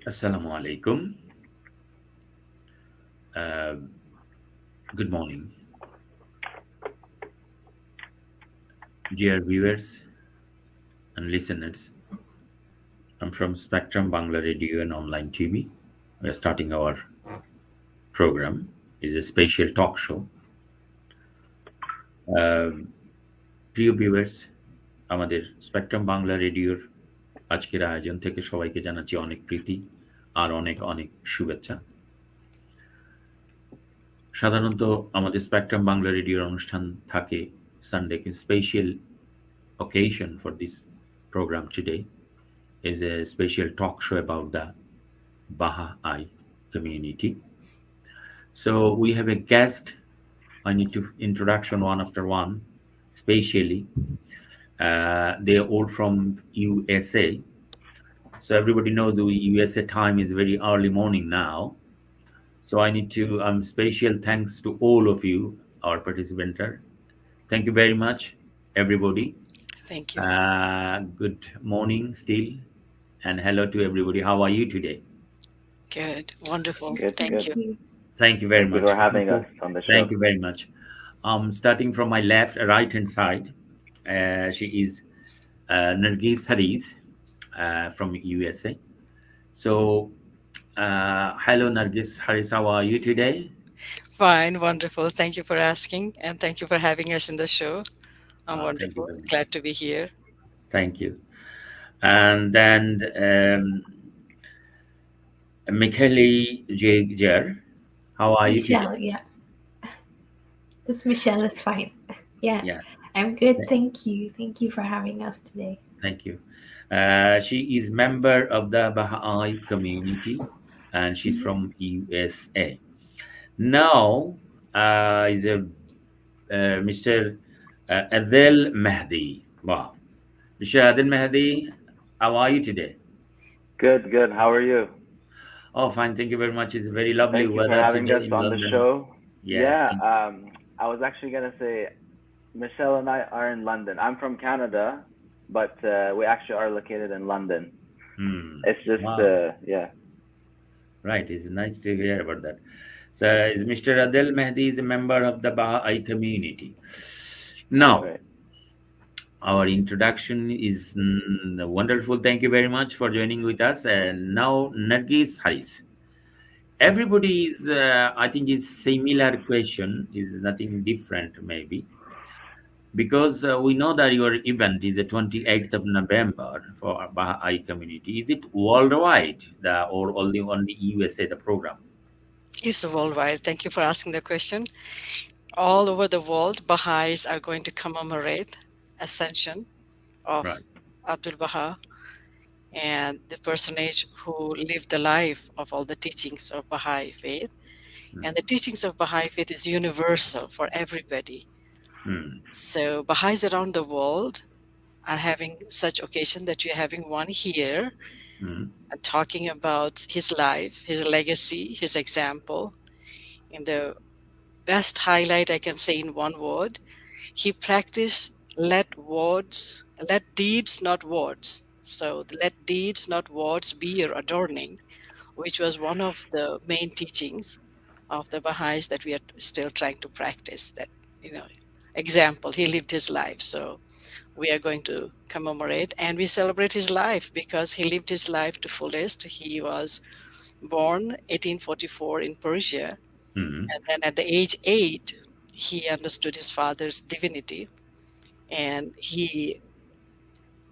Assalamu alaikum. Uh, Good morning, dear viewers and listeners. I'm from Spectrum Bangla Radio and online TV. We're starting our program. It's a special talk show. প্রিয় viewers, আমাদের spectrum Bangla রেডিওর আজকের আয়োজন থেকে সবাইকে জানাচ্ছি অনেক প্রীতি আর অনেক অনেক শুভেচ্ছা। সাধারণত আমাদের স্পেকট্রাম বাংলা রেডিওর অনুষ্ঠান থাকে Sunday special occasion for this program today is a special talk show about the Baha'i community. So we have a guest. I need to introduction one after one, spatially. They are all from USA. So everybody knows the USA time is very early morning now. So I need to special thanks to all of you, our participants. Thank you very much, everybody. Thank you. Good morning still, and hello to everybody. How are you today? Good. Wonderful. Good, Thank good. you. Thank you very Thank you much. for having us on the Thank show. you very much. Starting from my left, right hand side, she is Nargis Haris from USA. So, hello Nargis Haris, how are you today? Fine. Wonderful. Thank you for asking. And thank you for having us in the show. I'm Thank you wonderful. very much. Glad to be here. Thank you. And then Michele Jager, how are you today? Michelle, yeah. This Michelle is fine. Yeah, Yeah, I'm good. Thank you. Thank you for having us today. thank you. She is member of the Baha'i community, and she's from USA. Now is a Mr. Adel Mahdi. Wow, Mr. Adel Mahdi, how are you today? Good, good. How are you? Oh, fine. Thank you very much. It's very lovely Thank you for weather having today us in on the London. show. Yeah. Yeah, I was actually gonna say Michelle and I are in London. I'm from Canada, but we actually are located in London. It's just Wow. yeah. Right. It's nice to hear about that. So, is Mr. Adel Mahdi is a member of the Baha'i community. That's Now, right. our introduction is wonderful. Thank you very much for joining with us. And now, Nargis Haris. Everybody is, I think, is similar question. Is nothing different, maybe, because we know that your event is the 28th of November for our Baha'i community. Is it worldwide, or only USA the program? It's worldwide. Thank you for asking the question. All over the world, Baha'is are going to commemorate Ascension of Right. Abdul Baha and the personage who lived the life of all the teachings of Baha'i faith. Mm. And the teachings of Baha'i faith is universal for everybody. Mm. So Baha'is around the world are having such occasion that you're having one here Mm. and talking about his life, his legacy, his example. In the best highlight I can say in one word, he practiced let deeds, not words. So let deeds, not words, be your adorning, which was one of the main teachings of the Baha'is that we are still trying to practice. That, example, he lived his life. So we are going to commemorate and we celebrate his life because he lived his life to fullest. He was born 1844 in Persia, Mm. and then at the age 8 he understood his father's divinity, and he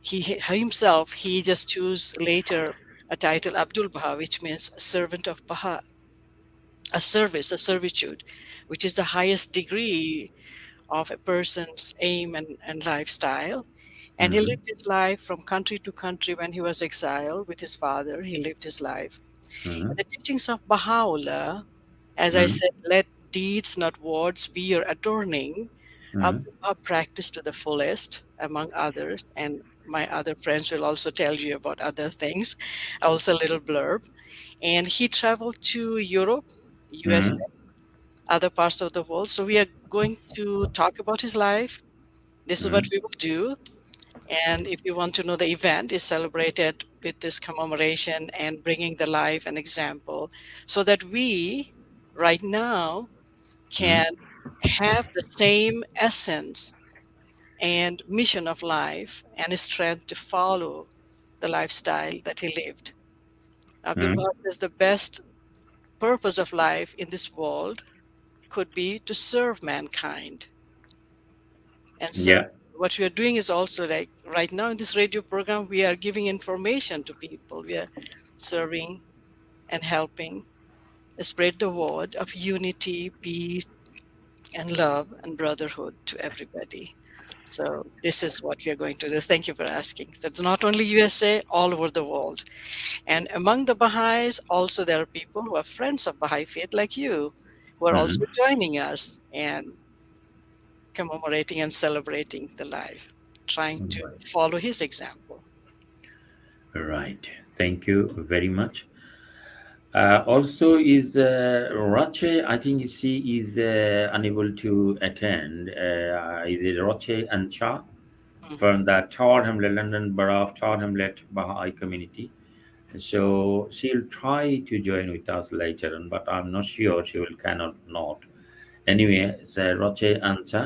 himself he just chose later a title Abdul Baha, which means servant of Baha, a service, a servitude, which is the highest degree of a person's aim and lifestyle. And he Mm. lived his life from country to country. When he was exiled with his father, he lived his life. And Mm. the teachings of Baha'u'llah, as I Mm. said, let deeds, not words, be your adorning, Mm. Abdullah practiced to the fullest, among others. And my other friends will also tell you about other things, also a little blurb. And he traveled to Europe, USA, Mm. other parts of the world. So we are going to talk about his life. This is what Mm. we will do. And if you want to know, the event is celebrated with this commemoration and bringing the life and example so that we right now Hmm? can have the same essence and mission of life and strength to follow the lifestyle that he lived. Abdul Hmm? Baha says the best purpose of life in this world could be to serve mankind. And so Yeah. what we are doing is also like right now in this radio program, we are giving information to people. We are serving and helping spread the word of unity, peace, and love and brotherhood to everybody. So this is what we are going to do. Thank you for asking. That's not only USA, all over the world. And among the Baha'is, also there are people who are friends of Baha'i faith like you, who are Hmm. also joining us and commemorating and celebrating the life, trying to Right. follow his example. Right. Thank you very much. Also, is Roche? I think she is unable to attend. Is it Roche Ancha Mhm. from the Tower Hamlet, London Borough of Tower Hamlet Baha'i community? So she'll try to join with us later on, but I'm not sure she will cannot not. Anyway, so Roche Ancha,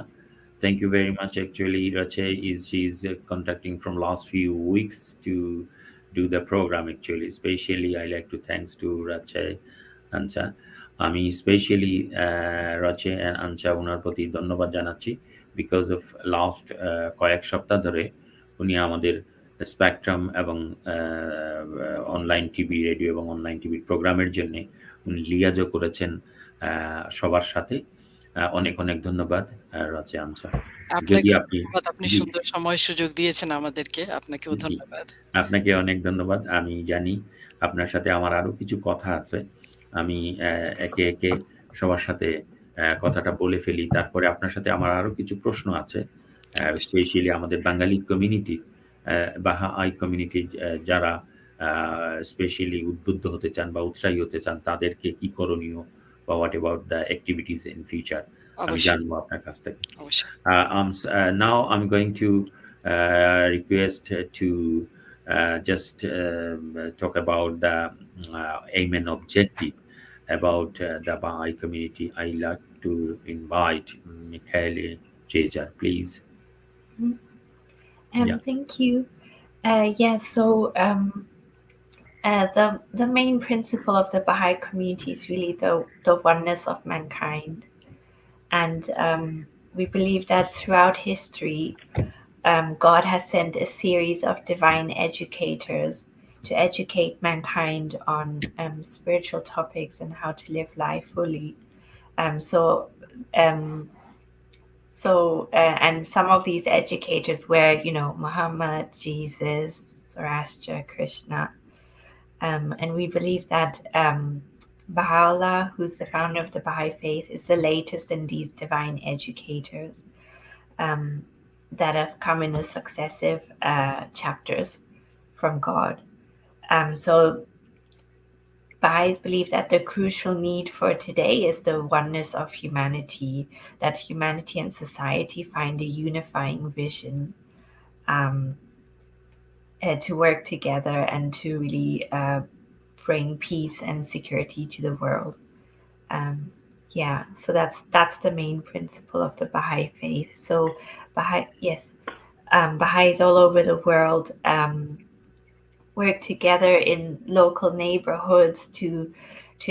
thank you very much. Actually, Roche is she's contacting from last few weeks to do the program. Actually, especially I like to thanks to Roche আচ্ছা আমি specially রচে and আনচা ওনার প্রতি ধন্যবাদ জানাচ্ছি because of last কয়েক সপ্তাহ ধরে উনি আমাদের স্পেকট্রাম এবং অনলাইন টিভি রেডিও এবং অনলাইন টিভির প্রোগ্রামের জন্যে উনি লিয়াজও করেছেন সবার সাথে অনেক অনেক ধন্যবাদ রচে আনচা যদি আপনাকেও আপনি ধন্যবাদ। আপনি জি সুন্দর সময় সুযোগ দিয়েছেন আমাদেরকে। আপনাকেও জি, ধন্যবাদ। আপনাকে অনেক ধন্যবাদ। আমি জানি আপনার সাথে আমার আরো কিছু কথা আছে। আমি একে, একে সবার সাথে কথাটা বলে ফেলি। তারপরে আপনার সাথে আমার আরো কিছু প্রশ্ন আছে। অবশ্যই, স্পেশালি আমাদের বাঙালি কমিউনিটি, বাহাআই কমিউনিটি যারা আ স্পেশালি উদ্বুদ্ধ হতে চান বা উৎসাহী হতে চান, তাদেরকে কি করণীয় বা what about the activities in future আমি অবশ্যই, জানবো আপনার কাছ থেকে। অবশ্যই। Now I'm going to request to just talk about the aim and objective about the Baha'i community. I like to invite Michael Jejar, please. Mhm. Yeah. Thank you. Yeah, so the main principle of the Baha'i community is really the oneness of mankind, and we believe that throughout history, God has sent a series of divine educators to educate mankind on spiritual topics and how to live life fully. Um, so um, and some of these educators were, Muhammad, Jesus, Zoroaster, Krishna. And we believe that Baha'u'llah, who's the founder of the Baha'i faith, is the latest in these divine educators um, that have come in the successive chapters from God. So Baha'is believe that the crucial need for today is the oneness of humanity, that humanity and society find a unifying vision um, to work together and to really bring peace and security to the world. Um, yeah, so that's the main principle of the Baha'i faith. So yes, Baha'is all over the world work together in local neighborhoods to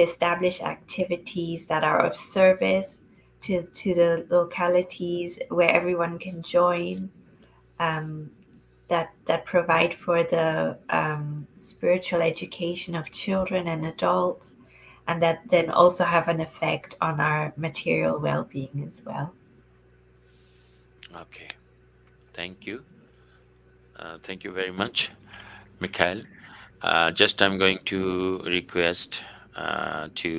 establish activities that are of service to the localities where everyone can join, um, that provide for the spiritual education of children and adults, and that then also have an effect on our material well-being as well. Okay, thank you. Thank you very much, Mikhail. Just I'm going to request to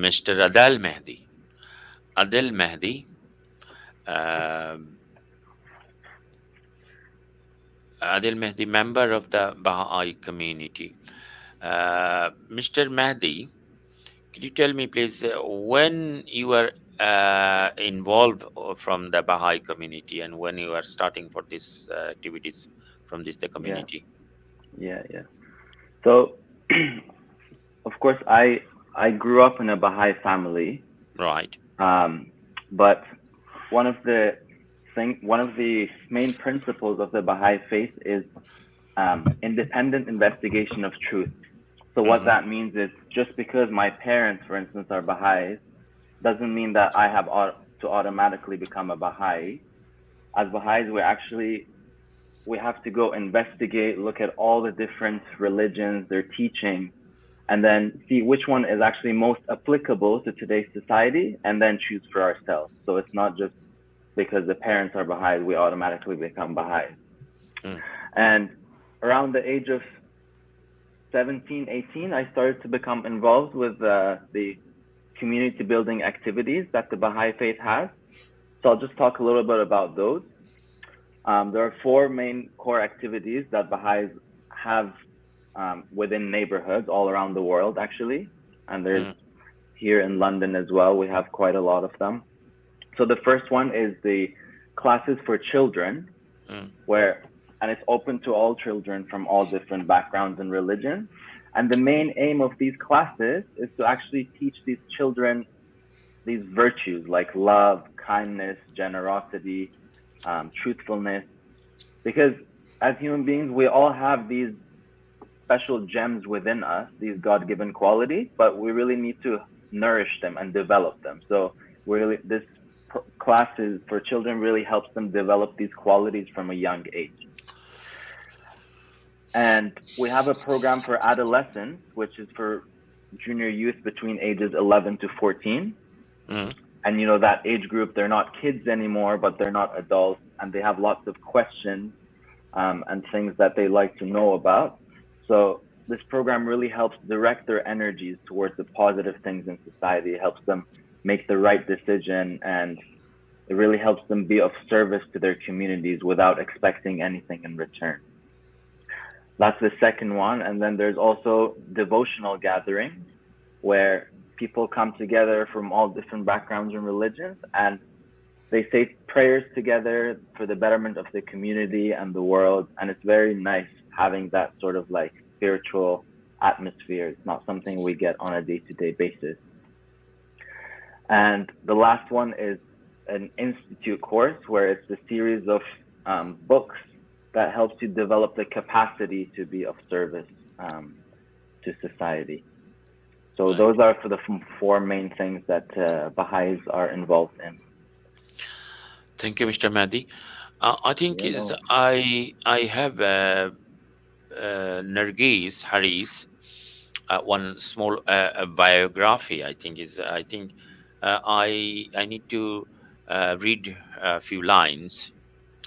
Mr. Adel Mehdi. Adel Mehdi, um Adel Mehdi, member of the Baha'i community. Mr. Mehdi, could you tell me, please, when you were involved from the Baha'i community, and when you are starting for these activities from this the Yeah, community? yeah. So, of course, I grew up in a Baha'i family, Right. um, but one of the one of the main principles of the Baha'i faith is independent investigation of truth. So what Mm-hmm. that means is just because my parents, for instance, are Baha'is, doesn't mean that I have to automatically become a Baha'i. As Baha'is, we have to go investigate, look at all the different religions, their teaching, and then see which one is actually most applicable to today's society, and then choose for ourselves. So it's not just because the parents are Baha'is, we automatically become Baha'is. Mm. And around the age of 17, 18, I started to become involved with the community building activities that the Baha'i faith has. So I'll just talk a little bit about those. There are four main core activities that Baha'is have within neighborhoods all around the world, actually. And there's Mm. here in London as well, we have quite a lot of them. So the first one is the classes for children, Mm. where, and it's open to all children from all different backgrounds and religions. And the main aim of these classes is to actually teach these children these virtues like love, kindness, generosity, truthfulness. Because as human beings, we all have these special gems within us, these God given qualities, but we really need to nourish them and develop them. So, really, this classes for children really helps them develop these qualities from a young age. And we have a program for adolescents, which is for junior youth between ages 11 to 14. Mm. And you know, that age group, they're not kids anymore, but they're not adults, and they have lots of questions and things that they like to know about. So this program really helps direct their energies towards the positive things in society. It helps them make the right decision, and it really helps them be of service to their communities without expecting anything in return. That's the second one. And then there's also devotional gatherings where people come together from all different backgrounds and religions, and they say prayers together for the betterment of the community and the world. And it's very nice having that sort of like spiritual atmosphere. It's not something we get on a day-to-day basis. And the last one is an institute course where it's a series of books that helps you develop the capacity to be of service to society. So Right. those are for the four main things that Baha'is are involved in. Thank you, Mr. Mahdi. I think You is know, I have Nargis Haris, one small biography. I need to read a few lines,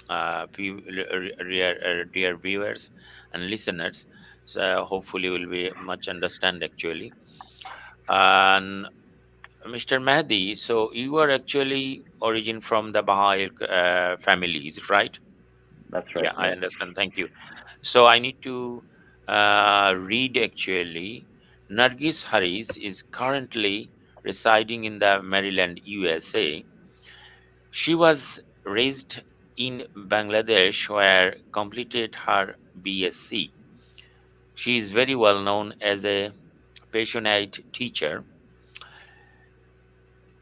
dear viewers and listeners. So hopefully will be much understand actually. And Mr. Mahdi, so you are actually origin from the Baha'i families, right? that's right. Yeah, I Yes, understand. Thank you. So I need to read actually. Nargis Haris is currently residing in the Maryland, USA. She was raised in Bangladesh where completed her BSc. She is very well known as a passionate teacher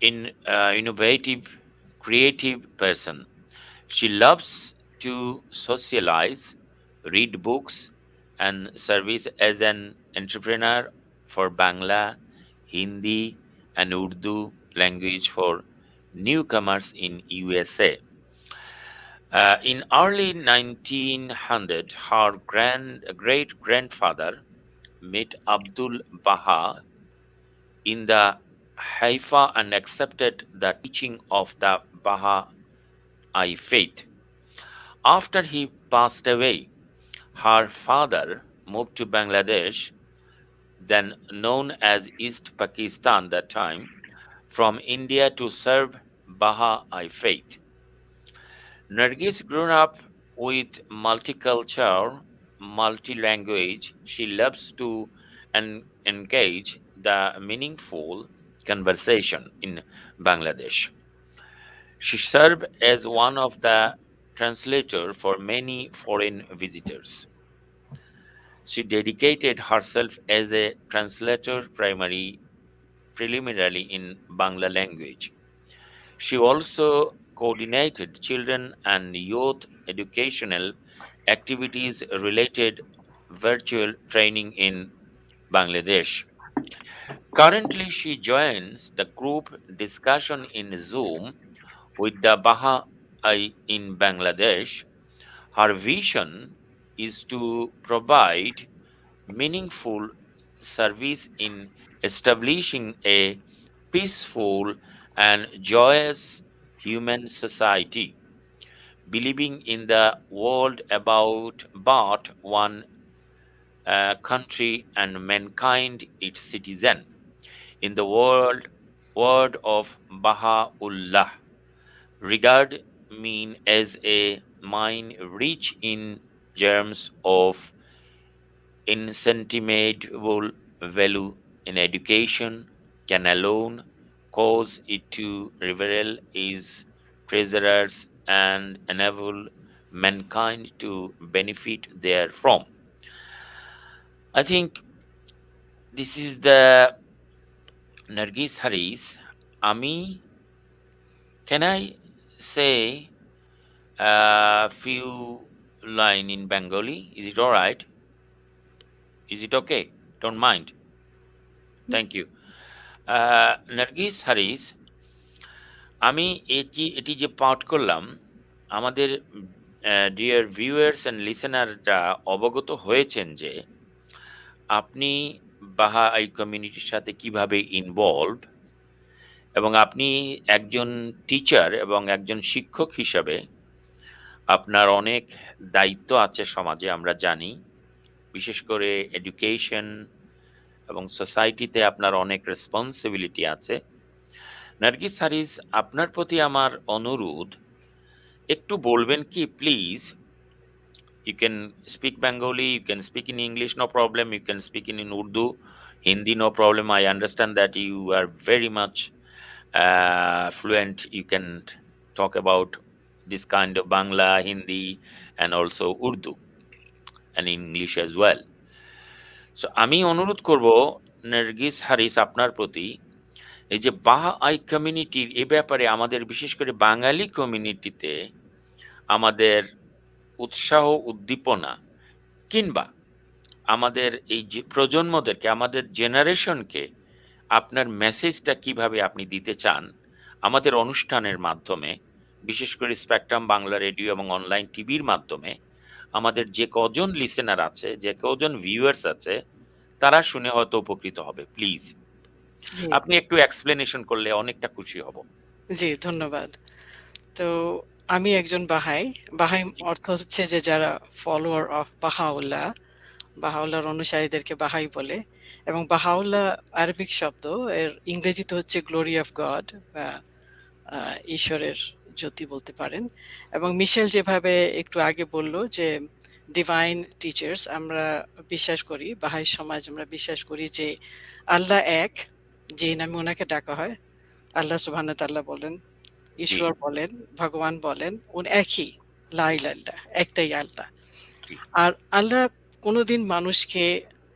in innovative, creative person. She loves to socialize, read books, and service as an entrepreneur for Bangla, Hindi, and Urdu language for newcomers in USA. In early 1900, her great grandfather met Abdul Baha in the Haifa and accepted the teaching of the Baha'i faith. After he passed away, her father moved to Bangladesh, then known as East Pakistan that time, from India to serve Baha'i faith. Nargis grew up with multicultural, multi-language. She loves to engage the meaningful conversation in Bangladesh. She served as one of the translators for many foreign visitors. She dedicated herself as a translator preliminarily in Bangla language. She also coordinated children and youth educational activities related virtual training in Bangladesh. Currently, she joins the group discussion in Zoom with the Baha'i in Bangladesh. Her vision is to provide meaningful service in establishing a peaceful and joyous human society, believing in the world about but one country and mankind its citizen. In the word of Baha'u'llah, regard mean as a mind rich in germs of inestimable value in education can alone cause it to reveal its treasures and enable mankind to benefit therefrom. I think this is the Nargis Haris. Ami, can I say a few line in Bengali? Is it all right? Is it okay? Don't mind. Thank you. Nargis হারিস, আমি এটি যে পাঠ করলাম, আমাদের dear viewers and লিসেনাররা অবগত হয়েছেন যে আপনি বাহাই কমিউনিটির সাথে কিভাবে ইনভলভ, এবং আপনি একজন টিচার এবং একজন শিক্ষক হিসাবে আপনার অনেক দায়িত্ব আছে সমাজে, আমরা জানি। বিশেষ করে এডুকেশন এবং সোসাইটিতে আপনার অনেক রেসপন্সিবিলিটি আছে। নার্গিস হারিস, আপনার প্রতি আমার অনুরোধ, একটু বলবেন কি please? You can speak Bengali, you can speak in English, no problem. You can speak in Urdu, Hindi, no problem. I understand that you are very much fluent. You can talk about this kind of Bangla, Hindi, and also Urdu, and English as well. So আমি অনুরোধ করব নার্গিস হারিস আপনার প্রতি, এই যে বাহাই কমিউনিটির এ ব্যাপারে আমাদের বিশেষ করে বাঙালি কমিউনিটিতে আমাদের উৎসাহ উদ্দীপনা কিংবা আমাদের এই যে প্রজন্মদেরকে, আমাদের জেনারেশনকে আপনার মেসেজটা কিভাবে আপনি দিতে চান আমাদের অনুষ্ঠানের মাধ্যমে, বিশেষ করে স্পেকট্রাম বাংলা রেডিও এবং অনলাইন টিভির মাধ্যমে আমাদের যে কজন লিসেনার আছে, যে কজন ভিউয়ার্স আছে, তারা শুনে হয়তো উপকৃত হবে। প্লিজ জি আপনি একটু এক্সপ্লেনেশন করলে অনেকটা খুশি হব। জি ধন্যবাদ। তো আমি একজন বাহাই। বাহাই অর্থ হচ্ছে যে যারা ফলোয়ার অফ বাহাউল্লাহ, বাহাউল্লাহর অনুসারীদেরকে বাহাই বলে। এবং বাহাউল্লাহ আরবিক শব্দ, এর ইংরেজিতে হচ্ছে গ্লোরি অফ গড, বা ঈশ্বরের জ্যোতি বলতে পারেন। এবং মিশেল যেভাবে একটু আগে বলল যে ডিভাইন টিচার্স, আমরা বিশ্বাস করি, বাহাই সমাজ আমরা বিশ্বাস করি যে আল্লাহ এক, যে নামে ওনাকে ডাকা হয়। আল্লাহ সুবহানাহু ওয়া তাআলা বলেন, জি ঈশ্বর বলেন, ভগবান বলেন, উনি একই, লা ইলাহা ইল্লাল্লাহ, একটাই আল্লাহ। জি আর আল্লাহ কোনোদিন মানুষকে,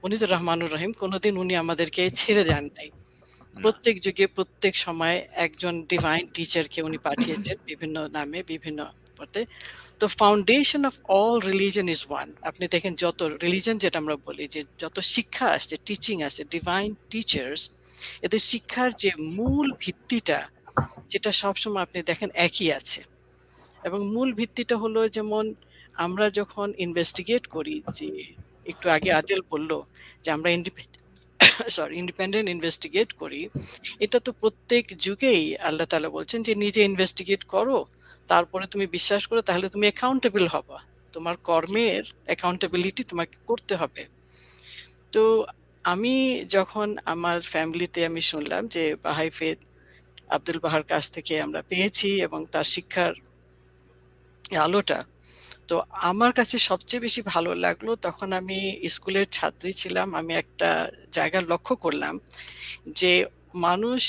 উনি তো রহমানুর রহিম, কোনোদিন উনি আমাদেরকে ছেড়ে যান নাই। না প্রত্যেক যুগে প্রত্যেক সময় একজন ডিভাইন টিচারকে উনি পাঠিয়েছেন বিভিন্ন নামে, বিভিন্ন পথে। তো foundation of all religion is one. আপনি দেখেন যত রিলিজন, যেটা আমরা বলি যে যত শিক্ষা আসছে, টিচিং আসছে, ডিভাইন টিচার্স, এদের শিক্ষার যে মূল ভিত্তিটা, যেটা সবসময় আপনি দেখেন একই আছে। এবং মূল ভিত্তিটা হলো, যেমন আমরা যখন ইনভেস্টিগেট করি, যে একটু আগে আদিল বলল যে আমরা ইন্ডিপেন্ডেন্ট ইনভেস্টিগেট করি, এটা তো প্রত্যেক যুগেই আল্লাহ তাআলা বলছেন যে নিজে ইনভেস্টিগেট করো, তারপরে তুমি বিশ্বাস করো, তাহলে তুমি অ্যাকাউন্টেবল হবা, তোমার জি কর্মের অ্যাকাউন্টেবিলিটি তোমাকে করতে হবে। তো আমি যখন আমার ফ্যামিলিতে আমি শুনলাম যে বাহাই ফেদ আব্দুল বাহার কাছ থেকে আমরা পেয়েছি এবং তার শিক্ষার আলোটা, তো আমার কাছে সবচেয়ে বেশি ভালো লাগলো, তখন আমি স্কুলের ছাত্রী ছিলাম। আমি একটা জায়গা লক্ষ্য করলাম যে মানুষ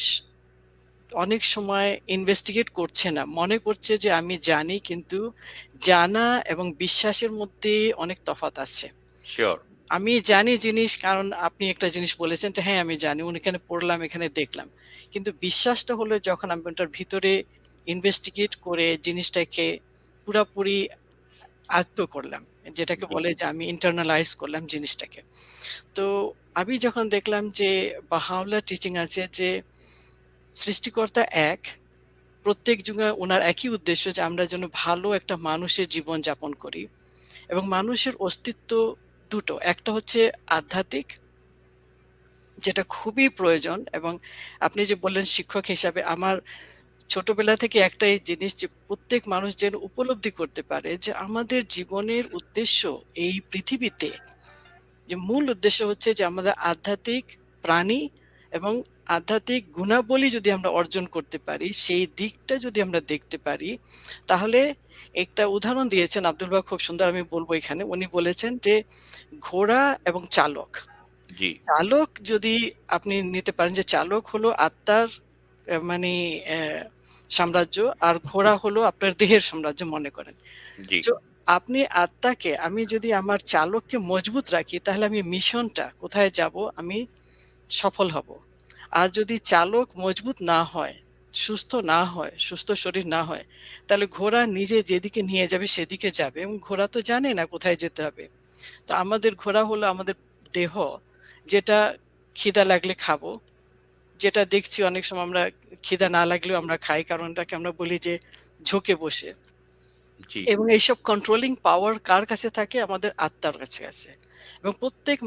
অনেক সময় ইনভেস্টিগেট করছে না, মনে করছে যে আমি জানি, কিন্তু জানা এবং বিশ্বাসের মধ্যে অনেক তফাৎ আছে। শিওর। আমি জানি জিনিস, কারণ আপনি একটা জিনিস বলেছেন যে হ্যাঁ আমি জানি, এখানে পড়লাম, এখানে দেখলাম, কিন্তু বিশ্বাসটা হলো যখন আমি ওটার ভিতরে ইনভেস্টিগেট করে জিনিসটাকে পুরাপুরি আয়ত্ত করলাম, যেটাকে জি, বলে যে আমি ইন্টারনালাইজ করলাম জিনিসটাকে। তো আমি যখন দেখলাম যে বাহাওয়াল্লাহ টিচিং আছে যে সৃষ্টিকর্তা এক, প্রত্যেক যুগে ওনার একই উদ্দেশ্য যে আমরা যেন ভালো একটা মানুষের জীবন যাপন করি, এবং মানুষের অস্তিত্ব দুটো, একটা হচ্ছে আধ্যাত্মিক, যেটা খুবই প্রয়োজন। এবং আপনি যে বললেন শিক্ষক হিসাবে, আমার ছোটবেলা থেকে একটাই জিনিস যে প্রত্যেক মানুষ যেন উপলব্ধি করতে পারে যে আমাদের জীবনের উদ্দেশ্য এই পৃথিবীতে, যে মূল উদ্দেশ্য হচ্ছে যে আমাদের আধ্যাত্মিক প্রাণী, এবং আধ্যাত্মিক গুণাবলী যদি আমরা অর্জন করতে পারি, সেই দিকটা যদি আমরা দেখতে পারি, তাহলে একটা উদাহরণ দিয়েছেন আব্দুল বাহ, খুব সুন্দর, আমি বলবো এখানে। উনি বলেছেন যে ঘোড়া এবং চালক, জি, চালক যদি আপনি নিতে পারেন যে চালক হলো আত্মার মানে সাম্রাজ্য, আর ঘোড়া হলো আপনার দেহের সাম্রাজ্য মনে করেন। জি, তো আপনি আত্মাকে, আমি যদি আমার চালককে মজবুত রাখি, তাহলে আমি মিশনটা কোথায় যাব আমি সফল হব। আর যদি চালক মজবুত না হয়, সুস্থ না হয়, সুস্থ শরীর না হয়, তাহলে ঘোড়া নিজে যেদিকে নিয়ে যাবে সেদিকে যাবে, এবং ঘোড়া তো জানে না কোথায় যেতে হবে। তো আমাদের ঘোড়া হলো আমাদের দেহ, যেটা খিদা লাগলে খাবো, যেটা দেখছি অনেক সময় আমরা খিদা না লাগলেও আমরা খাই, কারণ এটাকে আমরা বলি যে ঝুঁকে বসে। জি, এবং এইসব কন্ট্রোলিং পাওয়ার কার কাছে থাকে? আমাদের আত্মার কাছে আছে। এবং প্রত্যেক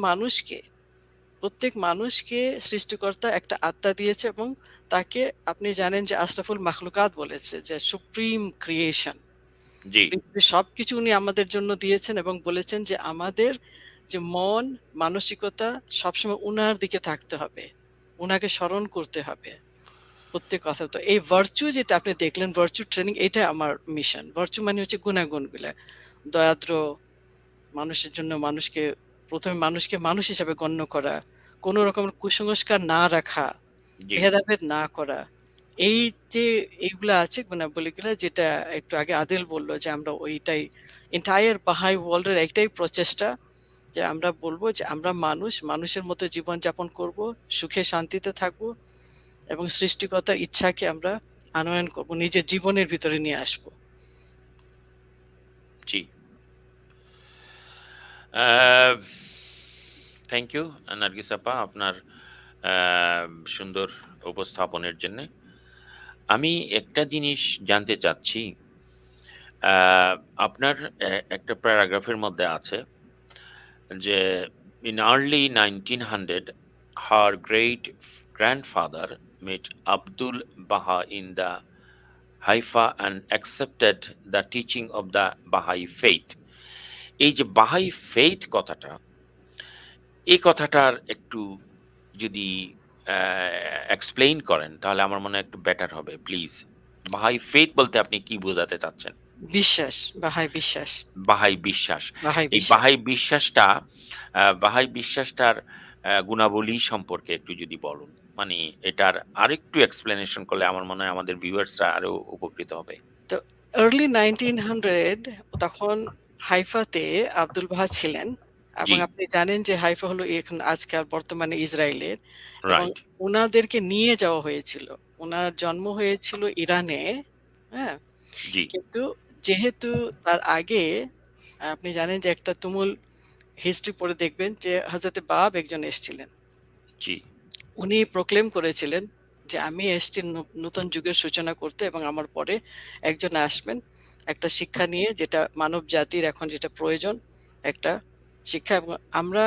মানুষকে সৃষ্টিকর্তা একটা আত্মা দিয়েছে, এবং তাকে আপনি জানেন যে আশরাফুল মাখলুকাত বলেছে যে সুপ্রিম ক্রিয়েশন। জি, পৃথিবীর সবকিছু উনি আমাদের জন্য দিয়েছেন, এবং বলেছেন যে আমাদের যে মন, মানসিকতা সবসময় উনার দিকে থাকতে হবে, উনাকে স্মরণ করতে হবে প্রত্যেক কথা। তো এই ভার্চু যেটা আপনি দেখলেন, ভার্চু ট্রেনিং, এটা আমার মিশন। ভার্চু মানে হচ্ছে গুণাগুণগুলা, দয়াদ্র মানুষের জন্য মানুষকে, প্রথমে মানুষকে মানুষ হিসাবে গণ্য করা, কোনো রকমের কুসংস্কার না রাখা, জি, ভেদাভেদ না করা। এই যে এইগুলা আছে গুণাবলীগুলা, যেটা একটু আগে আদিল বলল যে আমরা ওইটাই, এন্টায়ার বাহাই ওয়ার্ল্ডের একটাই প্রচেষ্টা, যে আমরা বলবো যে আমরা মানুষ, মানুষের মতো জীবন যাপন করব, সুখে শান্তিতে থাকবো, এবং সৃষ্টিকর্তার ইচ্ছাকে আমরা আনয়ন করব, নিজের জীবনের ভিতরে নিয়ে আসবো। জি। থ্যাংক ইউ নার্গিস আপা, আপনার সুন্দর উপস্থাপনের জন্য। আমি একটা জিনিস জানতে চাচ্ছি, আপনার একটা প্যারাগ্রাফের মধ্যে আছে যে in early 1900 her great grandfather met Abdul Baha in the Haifa and accepted the teaching of the Baha'i faith. এই যে বাহাই ফেইথ কথাটা, এই কথাটার একটু যদি এক্সপ্লেইন করেন তাহলে আমার মনে হয় একটু বেটার হবে প্লিজ। বাহাই ফেইথ বলতে আপনি কি বোঝাতে চাচ্ছেন? বিশ্বাস, বাহাই বিশ্বাস, বাহাই বিশ্বাস। বাহাই এই বিশ্বাস। বাহাই বিশ্বাসটা, বাহাই বিশ্বাসটার গুণাবলী সম্পর্কে একটু যদি বলুন। মানে এটার আরেকটু এক্সপ্লেনেশন করলে আমার মনে হয় আমাদের ভিউয়ার্সরা আরো উপকৃত হবে। তো আর্লি 1900, তখন হাইফাতে আব্দুল বাহা ছিলেন, এবং জি, আপনি জানেন যে হাইফা হলো এখন আজকাল বর্তমানে ইসরায়েলের, এবং রাইট। ওনাদেরকে নিয়ে যাওয়া হয়েছিল। ওনার জন্ম হয়েছিল ইরানে, হ্যাঁ, জি, কিন্তু যেহেতু তার আগে আপনি জানেন যে একটা তুমুল হিস্ট্রি পড়ে দেখবেন যে হযরতে বাব একজন এসেছিলেন। জি, উনি প্রক্লেম করেছিলেন যে আমি এসেছি নতুন যুগের সূচনা করতে, এবং আমার পরে একজন আসবেন একটা শিক্ষা নিয়ে, যেটা মানব জাতির এখন যেটা প্রয়োজন, একটা শিক্ষা। এবং আমরা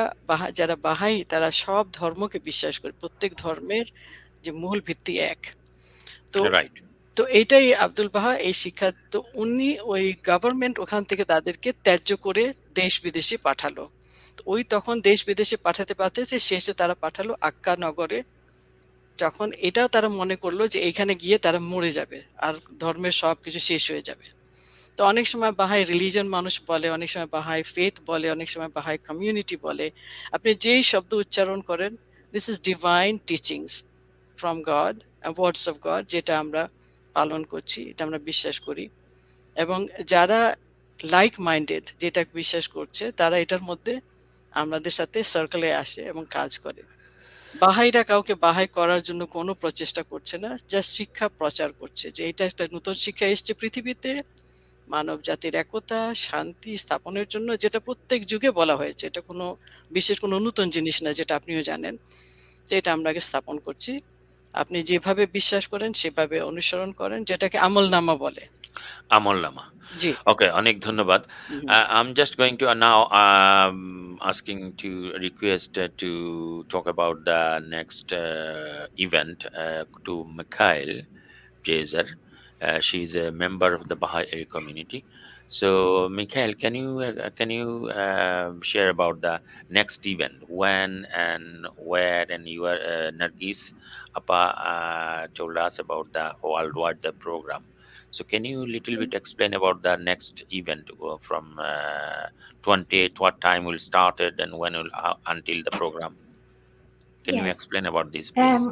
যারা বাহাই, তারা সব ধর্মকে বিশ্বাস করি, প্রত্যেক ধর্মের যে মূল ভিত্তি এক। তো রাইট। তো এইটাই আব্দুল বাহা, এই শিক্ষা। তো উনি ওই গভর্নমেন্ট ওখান থেকে তাদেরকে ত্যায্য করে দেশ বিদেশে পাঠালো। তো ওই তখন দেশ বিদেশে পাঠাতে পাঠাতে শেষে তারা পাঠালো আক্কা নগরে, যখন এটাও তারা মনে করলো যে এইখানে গিয়ে তারা মরে যাবে, আর ধর্মের সবকিছু শেষ হয়ে যাবে। তো অনেক সময় বাহাই রিলিজন মানুষ বলে, অনেক সময় বাহাই ফেথ বলে, অনেক সময় বাহাই কমিউনিটি বলে। আপনি যেই শব্দ উচ্চারণ করেন, this is divine teachings. From god, words of god, যেটা আমরা পালন করছি, এটা আমরা বিশ্বাস করি। এবং যারা লাইক মাইন্ডেড, যেটা বিশ্বাস করছে, তারা এটার মধ্যে আমাদের সাথে সার্কেলে আসে এবং কাজ করে। বাহাইরা কাউকে বাহাই করার জন্য কোনো প্রচেষ্টা করছে না, জাস্ট শিক্ষা প্রচার করছে যে এটা একটা নতুন শিক্ষা এসছে পৃথিবীতে, মানব জাতির একতা শান্তি স্থাপনের জন্য, যেটা প্রত্যেক যুগে বলা হয়েছে। এটা কোনো বিশেষ কোনো নতুন জিনিস না, যেটা আপনিও জানেন। তো এটা আমরা আগে স্থাপন করছি। আপনি যেভাবে বিশ্বাস করেন সেভাবে অনুসরণ করেন, যেটাকে আমলনামা বলে। আমলনামা। জি। Okay, অনেক ধন্যবাদ. হুম। I'm just going to now asking to request to talk about the next event to Mikhail Jazer. She's a member of the Baha'i community. So, Mikhail, can you share about the next event, when and where? And you are Nargis Appa told us about the worldwide the program. So, can you little bit explain about the next event from 28? What time will start it and when will until the program? Can you Yes. explain about this, please?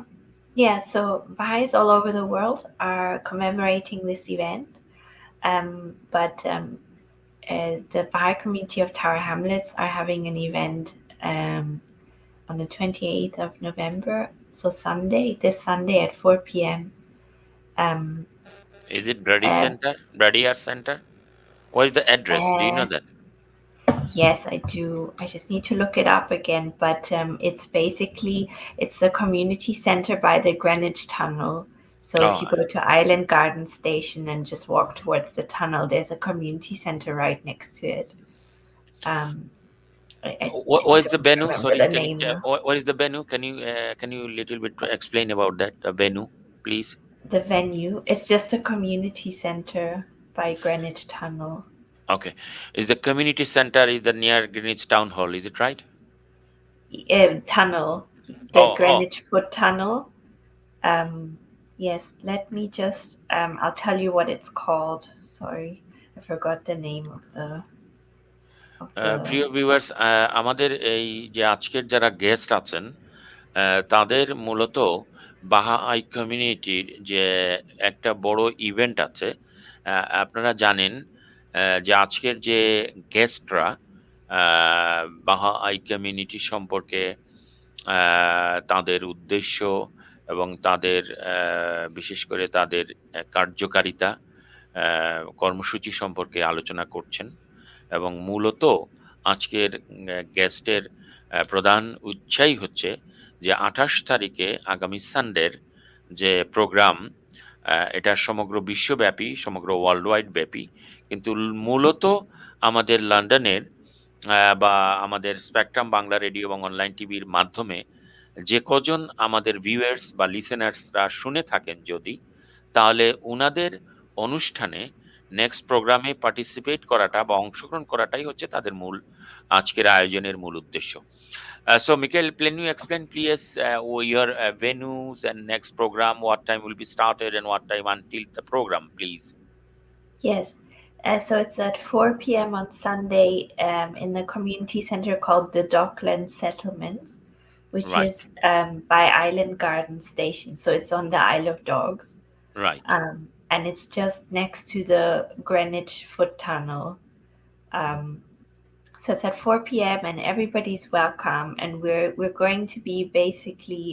Yeah, so Baha'is all over the world are commemorating this event. But the Baha'i community of Tower Hamlets are having an event on the 28th of November, so this Sunday at 4 p.m. Is it Brady Center? Brady Art Center? What is the address? Do you know that? Yes, I do. I just need to look it up again. But it's the community center by the Greenwich Tunnel. So if you go to Island Garden Station and just walk towards the tunnel, there's a community center right next to it. What is the venue? Sorry, what is the venue? Can you little bit explain about that venue, please? The venue, it's just a community center by Greenwich Tunnel. Okay, is the community center is the near Greenwich Town Hall? Is it right? Tunnel, the Greenwich Foot Tunnel. Yes, let me just. I'll tell you what it's called. Sorry, I forgot the name of the. প্রিয় viewers, আমাদের এই যে আজকের যারা guest আছেন তাদের মূলত বাহাই কমিউনিটির যে একটা বড় ইভেন্ট আছে। আপনারা জানেন যে আজকের যে গেস্টরা বাহাই কমিউনিটি সম্পর্কে তাদের উদ্দেশ্য এবং তাদের বিশেষ করে তাদের কার্যকারিতা কর্মসূচি সম্পর্কে আলোচনা করছেন। এবং মূলত আজকের গেস্টের প্রধান উৎসাহী হচ্ছে যে 28 তারিখে আগামী সানডের যে প্রোগ্রাম, এটা সমগ্র বিশ্বব্যাপী, সমগ্র ওয়ার্ল্ড ওয়াইড ব্যাপী, কিন্তু মূলত আমাদের লন্ডনের বা আমাদের স্পেকট্রাম বাংলা রেডিও এবং অনলাইন টিভির মাধ্যমে যে কজন আমাদের ভিউয়ার্স বা লিসেনার্সরা শুনে থাকেন যদি, তাহলে উনাদের অনুষ্ঠানে নেক্সট প্রোগ্রামে পার্টিসিপেট করাটা বা অংশগ্রহণ করাটাই হচ্ছে তাদের মূল আজকের আয়োজনের মূল উদ্দেশ্য। So Mikhail, can you explain please your venues and next program, what time will be started and what time until the program, please? Yes, so it's at 4 p.m. on Sunday in the community center called the Dockland Settlements, which is by Island Garden Station. So it's on the Isle of Dogs. Right. And it's just next to the Greenwich Foot Tunnel. So it's at 4 p.m. and everybody's welcome. And we're going to be basically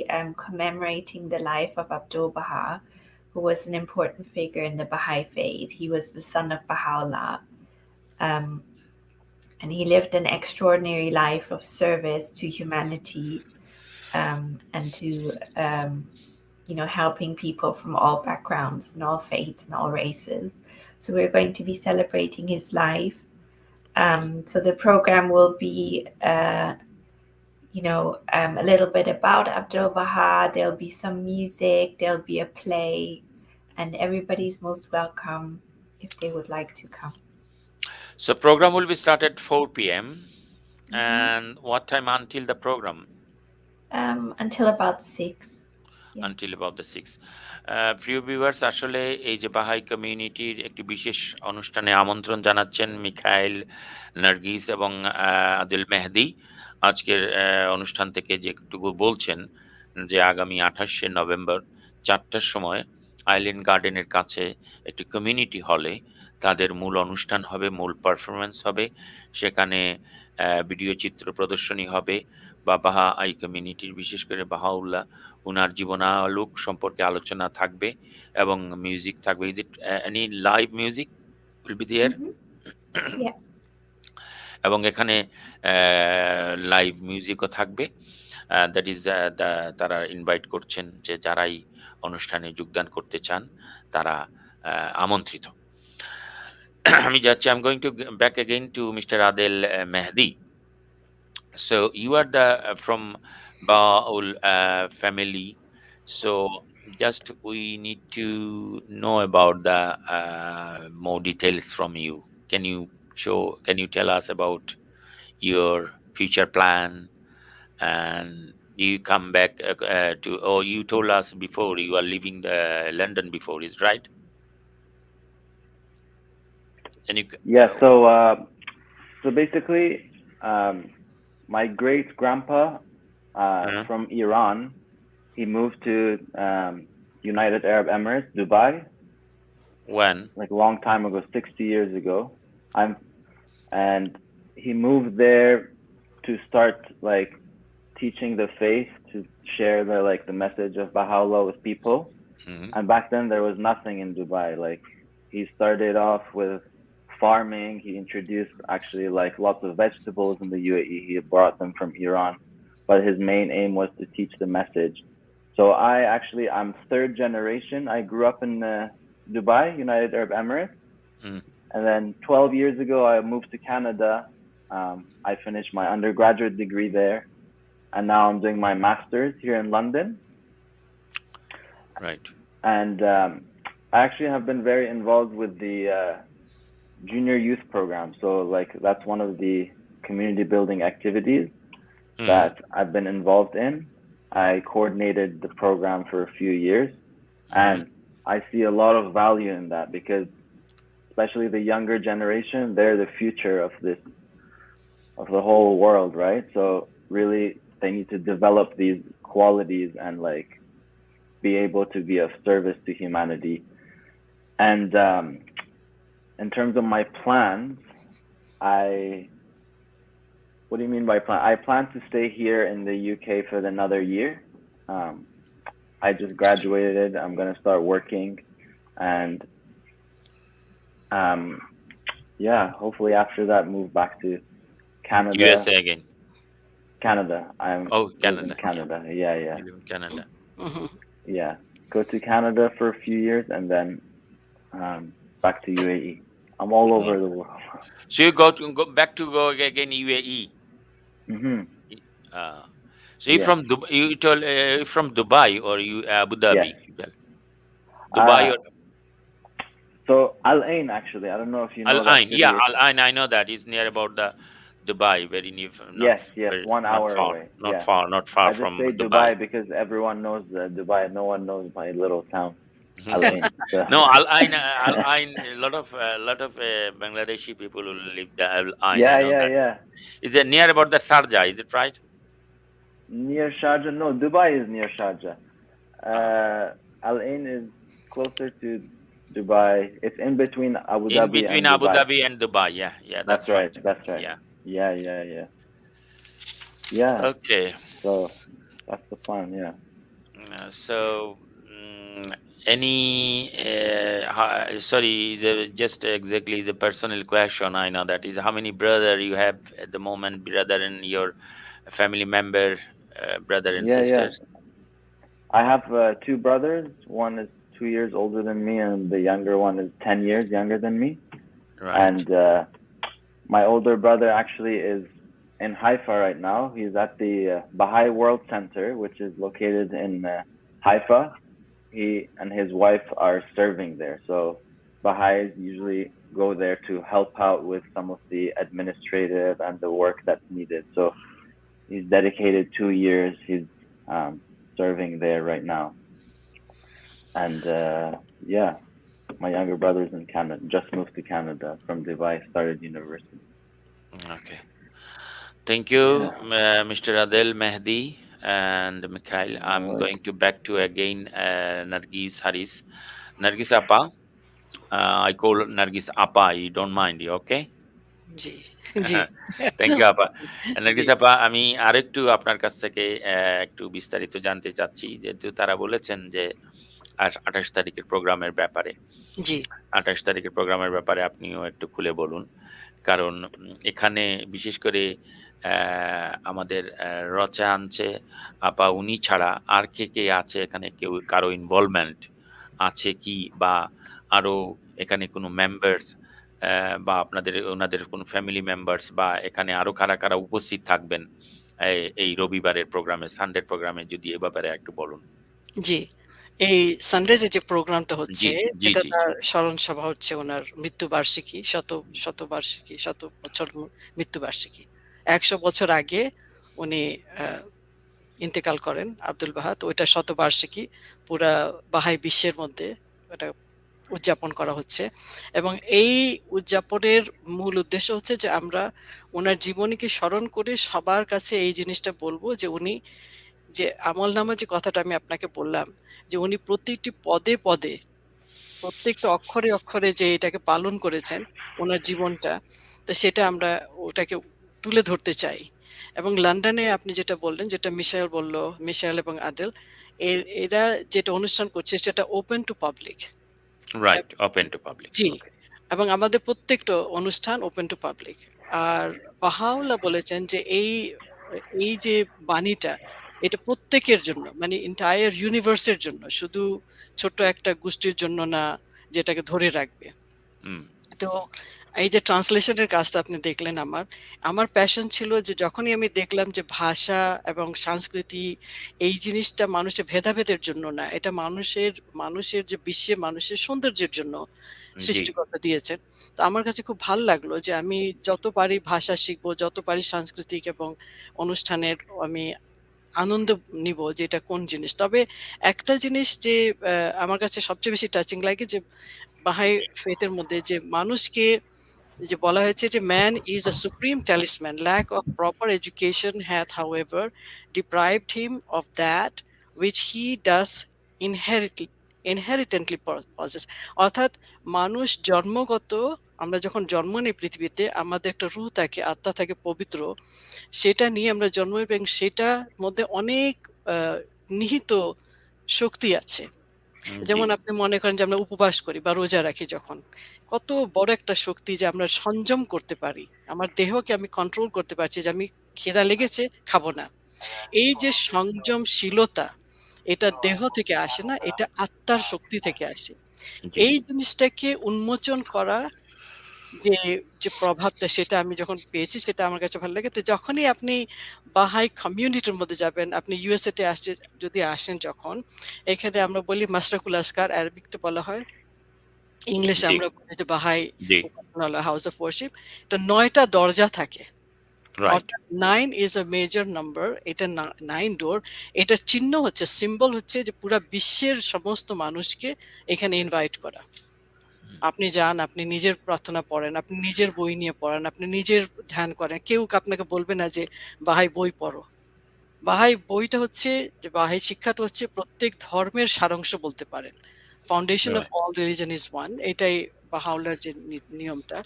commemorating the life of Abdul Baha, who was an important figure in the Baha'i faith. He was the son of Baha'u'llah. And he lived an extraordinary life of service to humanity and to helping people from all backgrounds and all faiths and all races. So we're going to be celebrating his life. So the program will be, a little bit about Abdul Baha. There'll be some music, there'll be a play, and everybody's most welcome if they would like to come. So program will be started 4 p.m. And what time until the program? Until about 6. Until about the 6. প্রিয় viewers, আসলে এই যে বাহাই কমিউনিটির একটি বিশেষ অনুষ্ঠানে আমন্ত্রণ জানাচ্ছেন মিখাইল, নার্গিস এবং আদিল মেহেদি। আজকের অনুষ্ঠান থেকে যে একটু বলছেন যে আগামী 28শে নভেম্বর 4টার সময় আইল্যান্ড গার্ডেনের কাছে একটি কমিউনিটি হলে তাদের মূল অনুষ্ঠান হবে, মূল পারফরম্যান্স হবে। সেখানে ভিডিও চিত্র প্রদর্শনী হবে বা বাহা আই কমিউনিটির, বিশেষ করে বাহাউল্লাহ উনার জীবনালোক সম্পর্কে আলোচনা থাকবে এবং মিউজিক থাকবে। Is it any live music will be there? Hmm. Yeah. এবং এখানে লাইভ মিউজিকও থাকবে। দ্যাট ইজ তারা ইনভাইট করছেন যে যারাই অনুষ্ঠানে যোগদান করতে চান তারা আমন্ত্রিত। আমি যাচ্ছি, I am going to back again to mister Adel Mehdi. So you are the from Baul family. So just we need to know about the more details from you. Can you tell us about your future plan, and you come back to, or you told us before you are leaving the London before, is right? And you Yeah. So basically, my great grandpa from Iran, he moved to United Arab Emirates, Dubai, when? like a long time ago, 60 years ago. And he moved there to start like teaching the faith, to share the message of Baha'u'llah with people. And back then there was nothing in Dubai. Like, he started off with farming. He introduced actually like lots of vegetables in the UAE. He brought them from Iran, but his main aim was to teach the message. So I'm third generation. I grew up in Dubai, United Arab Emirates. And then 12 years ago, I moved to Canada. I finished my undergraduate degree there. And now I'm doing my master's here in London. Right. And I actually have been very involved with the junior youth program. So like that's one of the community building activities that I've been involved in. I coordinated the program for a few years, and I see a lot of value in that, because especially the younger generation, they're the future of the whole world, right? So really they need to develop these qualities and like be able to be of service to humanity. And in terms of my plans, what do you mean by plan? I plan to stay here in the UK for another year. I just graduated. I'm going to start working, and yeah, hopefully after that move back to Canada. USA again. Canada. Canada. Canada. Yeah. You live in Canada. Yeah. Go to Canada for a few years and then back to UAE. I'm all over the world. So you go back to go again UAE. So you from Dubai? You told from Dubai, or you Abu Dhabi? Yes. Dubai or so Al Ain, actually. I don't know if you know Al Ain. Yeah, Al Ain. I know that is near about the Dubai, very near. Yes, 1 hour away. Not far I just from say Dubai because everyone knows Dubai. No one knows my little town. Al Ain. No, Al Ain. A lot of Bangladeshi people who live there. Al Ain. Yeah. Is it near about the Sharjah? Is it right? Near Sharjah? No, Dubai is near Sharjah. Al Ain is closer to Dubai. It's in between Abu Dhabi. In between and Abu Dubai. Dhabi and Dubai. Yeah. That's right. That's right. Yeah. Okay. So that's the plan. Yeah. So any sorry, just exactly is a personal question. I know that is how many brother you have at the moment, brother and your family member, brother and sisters. I have 2 brothers. One is 2 years older than me, and the younger one is 10 years younger than me. Right. And my older brother actually is in Haifa right now. He's at the Baha'i World Center, which is located in Haifa. He and his wife are serving there. So Baha'is usually go there to help out with some of the administrative and the work that's needed. So he's dedicated 2 years. He's serving there right now. And my younger brother's in Canada, just moved to Canada from Dubai, started university. Okay. Thank you, Mr. Adel Mehdi. and Mikhail. I'm worries. going to back to again Nargis Haris. Nargis Appa. I call Nargis Appa. You don't mind, you okay? জি, জি, thank you আপা। জি, নার্গিস আপা, আমি আরেকটু আপনার কাছ থেকে একটু বিস্তারিত জানতে চাচ্ছি। যেহেতু তারা বলেছেন যে ২৮ তারিখের প্রোগ্রামের ব্যাপারে। জি, ২৮ তারিখের প্রোগ্রামের ব্যাপারে আপনিও একটু খুলে বলুন। কারণ এখানে বিশেষ করে আমাদের রচা আনছে আপা উনি ছাড়া আর কে আছে এখানে? কেউ কারো ইনভলভমেন্ট আছে কি? বা আরো এখানে কোনো মেম্বার্স বা আপনাদের ওনাদের কোনো ফ্যামিলি মেম্বার্স বা এখানে আরো কারা উপস্থিত থাকবেন এই রবিবারের প্রোগ্রামে, সানডের প্রোগ্রামে, যদি এ ব্যাপারে একটু বলুন। জি। এই সানরাইজে যে প্রোগ্রামটা হচ্ছে, জি, জি, যেটা জি। তার স্মরণ সভা হচ্ছে ওনার মৃত্যুবার্ষিকী, শতবার্ষিকী, ১০০ বছর মৃত্যুবার্ষিকী। ১০০ বছর আগে উনি ইন্তেকাল করেন আব্দুল বাহা। তো ওইটা শতবার্ষিকী পুরা বাহাই বিশ্বের মধ্যে এটা উদযাপন করা হচ্ছে। এবং এই উদযাপনের মূল উদ্দেশ্য হচ্ছে যে আমরা ওনার জীবনীকে স্মরণ করে সবার কাছে এই জিনিসটা বলবো যে উনি যে আমলনামা যে কথাটা আমি আপনাকে বললাম, যে উনি প্রতিটি পদে পদে, প্রত্যেকটা অক্ষরে অক্ষরে যে এটাকে পালন করেছেন ওনার জীবনটা, তো সেটা আমরা ওটাকে তুলে ধরতে চাই। এবং লন্ডনে আপনি যেটা বললেন, যেটা মিশাইল এবং আদেল, এরা যেটা অনুষ্ঠান করছে সেটা open to public. Right, open to public. জি, ওকে। এবং আমাদের প্রত্যেকটা অনুষ্ঠান ওপেন টু পাবলিক। আর বাহাউল্লাহ বলেছেন যে এই যে বাণীটা, এটা প্রত্যেকের জন্য, মানে এন্টায়ার ইউনিভার্সের জন্য, শুধু ছোট্ট একটা গোষ্ঠীর জন্য না যেটাকে ধরে রাখবে। হুম, তো এই যে ট্রান্সলেশনের কাজটা আপনি দেখলেন, আমার প্যাশন ছিল যে যখনই আমি দেখলাম যে ভাষা এবং সংস্কৃতি এই জিনিসটা মানুষের ভেদাভেদের জন্য না, এটা মানুষের যে বিশ্বে মানুষের সৌন্দর্যের জন্য জি, সৃষ্টিকর্তা দিয়েছেন। তো আমার কাছে খুব ভাল লাগলো যে আমি যত পারি ভাষা শিখবো, যত পারি সাংস্কৃতিক এবং অনুষ্ঠানের আমি আনন্দ নিব যে এটা কোন জিনিস। তবে একটা জিনিস যে আমার কাছে সবচেয়ে বেশি টাচিং লাগে, যে বাহাই ফেথের মধ্যে যে মানুষকে যে বলা হয়েছে যে man is a supreme talisman, lack of proper education hath however deprived him of that which he doth inheritly inheritently possess. অর্থাৎ মানুষ জন্মগত, আমরা যখন জন্ম নিই পৃথিবীতে, আমাদের একটা রূহ থাকে, আত্মা থাকে পবিত্র, সেটা নিয়ে আমরা জন্ম নিই এবং সেটার মধ্যে অনেক নিহিত শক্তি আছে। জি, যেমন আপনি মনে করেন যে আমরা উপবাস করি বা রোজা রাখি যখন, কত বড় একটা শক্তি যে আমরা সংযম করতে পারি। আমার দেহকে আমি কন্ট্রোল করতে পারছি যে আমি খিদা লেগেছে, খাবো না। এই যে সংযমশীলতা, এটা দেহ থেকে আসে না, এটা আত্মার শক্তি থেকে আসে। জি। এই জিনিসটাকে উন্মোচন করা, যে, যে প্রভাবটা, সেটা আমি যখন পেয়েছি সেটা আমার কাছে ভালো লাগে। তো যখনই আপনি বাহাই কমিউনিটির মধ্যে যাবেন, আপনি ইউএসএ তে যদি আসেন যখন, এখানে আমরা বলি মাসরাকুল আসকার, আরবিতে বলা হয়, ইংলিশে জি, আমরা বলি যে বাহাই জি। উপাসনালয়, হাউস অফ ওয়ার্শিপ। এটা ৯ টা দরজা থাকে। রাইট। অর্থাৎ ৯ ইজ আ মেজর নাম্বার। এটা ৯ ডোর। এটার চিহ্ন হচ্ছে, সিম্বল হচ্ছে যে পুরা বিশ্বের সমস্ত মানুষকে এখানে ইনভাইট করা। আপনি যান, আপনি নিজের প্রার্থনা পড়েন, আপনি নিজের বই নিয়ে পড়েন, আপনি নিজের ধ্যান করেন। কেউ আপনাকে বলবে না যে বাহাই বই পড়ো। বাহাই বইটা হচ্ছে, যে বাহাই শিক্ষাটা হচ্ছে প্রত্যেক ধর্মের সারাংশ বলতে পারেন। Foundation of right. All religion is one. এটাই বাহাউল্লাহর যে নিয়মটা,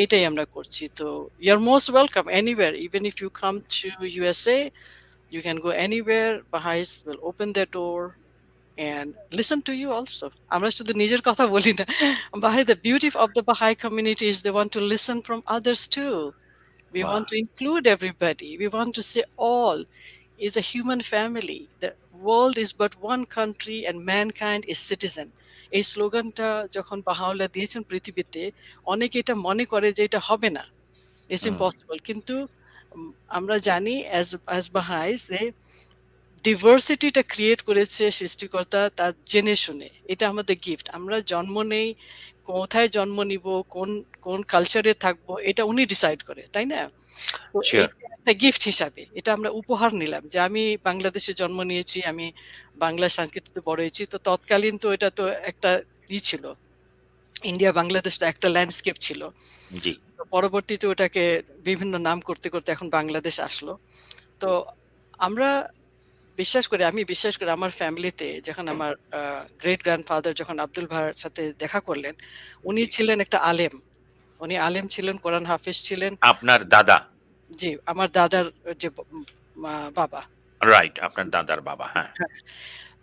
এইটাই আমরা করছি। তো you are most welcome anywhere, even if you come to USA, you can go anywhere. Baha'is will open their door and listen to you also. আমরা শুধু নিজের কথা বলি না। Baha'i, the beauty of the Baha'i community is they want to listen from others too. We wow! want to include everybody. We want to say all is a human family. The world is but one country and mankind is citizen. এই স্লোগানটা যখন বাহাউল্লাহ দিয়েছেন পৃথিবীতে, অনেকে এটা মনে করে যে এটা হবে না, ইটস হুম, ইম্পসিবল। কিন্তু আমরা জানি অ্যাজ বাহাইস যে ডিভার্সিটিটা ক্রিয়েট করেছে সৃষ্টিকর্তা তার জেনে শুনে। এটা আমাদের গিফট। আমরা জন্ম নেই, কোথায় জন্ম নিব, কোন কোন কালচারে থাকবো, এটা উনি ডিসাইড করে, তাই না? তো শিওর। এইটা একটা গিফট হিসাবে এটা আমরা উপহার নিলাম, যে আমি বাংলাদেশে জন্ম নিয়েছি, আমি বাংলা সংস্কৃতিতে বড় হয়েছি। তো তৎকালীন তো এটা তো একটা ছিল, ইন্ডিয়া বাংলাদেশ তো একটা ল্যান্ডস্কেপ ছিল। জি, তো পরবর্তীতে ওটাকে বিভিন্ন নাম করতে করতে এখন বাংলাদেশ আসলো। তো আমরা আমি বিশ্বাস করি আমার ফ্যামিলিতে যখন আমার গ্রেট গ্র্যান্ডফাদার যখন আব্দুল ভাইয়ের সাথে দেখা করলেন, উনি জি। ছিলেন একটা আলেম। উনি আলেম ছিলেন, কোরআন হাফেজ ছিলেন। আপনার দাদা? জি, আমার দাদার যে বাবা। রাইট, আপনার দাদার বাবা। হ্যাঁ। হ্যাঁ,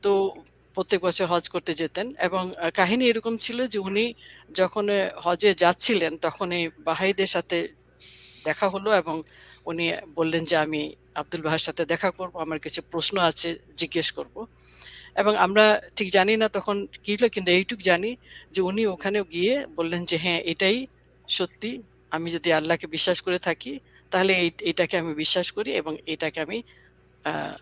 তো প্রত্যেক বছর হজ করতে যেতেন এবং কাহিনী এরকম ছিল যে উনি যখন হজে যাচ্ছিলেন তখন এই বাহাইদের সাথে দেখা হলো এবং উনি বললেন যে আমি আব্দুল বাহার সাথে দেখা করব, আমার কিছু প্রশ্ন আছে জিজ্ঞেস করব। এবং আমরা ঠিক জানি না তখন কি হলো, কিন্তু এইটুকু জানি যে উনি ওখানে গিয়ে বললেন যে হ্যাঁ এটাই সত্যি, আমি যদি আল্লাহকে বিশ্বাস করে থাকি তাহলে এটাকে আমি বিশ্বাস করি এবং এটাকে আমি আহ,